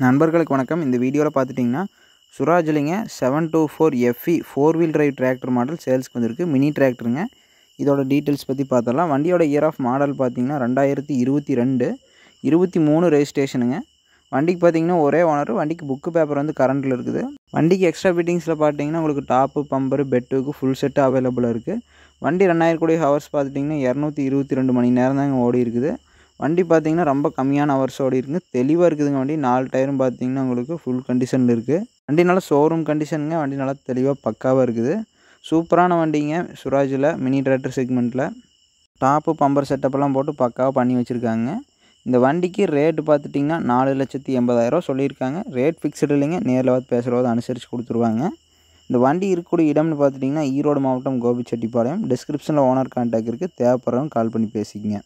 நண்பர்களுக்கு வணக்கம். இந்த வீடியோவில் பார்த்துட்டிங்கன்னா சுராஜ்லிங்க 724 FE 4 wheel drive tractor model சேல்ஸ்க்கு வந்திருக்கு. மினி டிராக்டருங்க. இதோட டீட்டெயில்ஸ் பற்றி பார்த்துடலாம். வண்டியோட இயர் ஆஃப் மாடல் பார்த்திங்கன்னா 2022 23 ரெஜிஸ்ட்ரேஷனுங்க. வண்டிக்கு பார்த்திங்கன்னா ஒரே ஓனர். வண்டிக்கு புக்கு பேப்பர் வந்து கரண்டில் இருக்குது. வண்டிக்கு எக்ஸ்ட்ரா ஃபிட்டிங்ஸில் பார்த்திங்கன்னா உங்களுக்கு டாப்பு பம்பரு பெட்டுக்கு ஃபுல் செட்டு அவைலபிளாக இருக்குது. வண்டி ரன் ஆகிருக்கூடிய ஹவர்ஸ் பார்த்துட்டிங்கன்னா 222 மணி நேரம் தாங்க ஓடி இருக்குது. வண்டி பார்த்திங்கன்னா ரொம்ப கம்மியான ஹவர்ஸ் ஓடி இருக்குங்க. தெளிவாக இருக்குதுங்க. வண்டி 4 டயரும் பார்த்திங்கன்னா உங்களுக்கு ஃபுல் கண்டிஷனில் இருக்குது. வண்டி நல்லா ஷோரூம் கண்டிஷனுங்க. வண்டி நல்லா தெளிவாக பக்காவாக இருக்குது. சூப்பரான வண்டிங்க. சுராஜில் மினி டிராக்டர் செக்மெண்ட்டில் டாப்பு பம்பர் செட்டப்பெல்லாம் போட்டு பக்காவாக பண்ணி வச்சுருக்காங்க. இந்த வண்டிக்கு ரேட்டு பார்த்துட்டிங்கன்னா 4,80,000 சொல்லியிருக்காங்க. ரேட் ஃபிக்ஸ்டு இல்லைங்க. நேரில் பார்த்து பேசுகிறத அனுசரித்து கொடுத்துருவாங்க. இந்த வண்டி இருக்கக்கூடிய இடம்னு பார்த்துட்டிங்கன்னா ஈரோடு மாவட்டம் கோபிச்செட்டிப்பாளையம். டிஸ்கிரிப்ஷனில் ஓனர் கான்டாக்ட் இருக்குது. தேவைப்படுறவங்க கால் பண்ணி பேசிக்கங்க.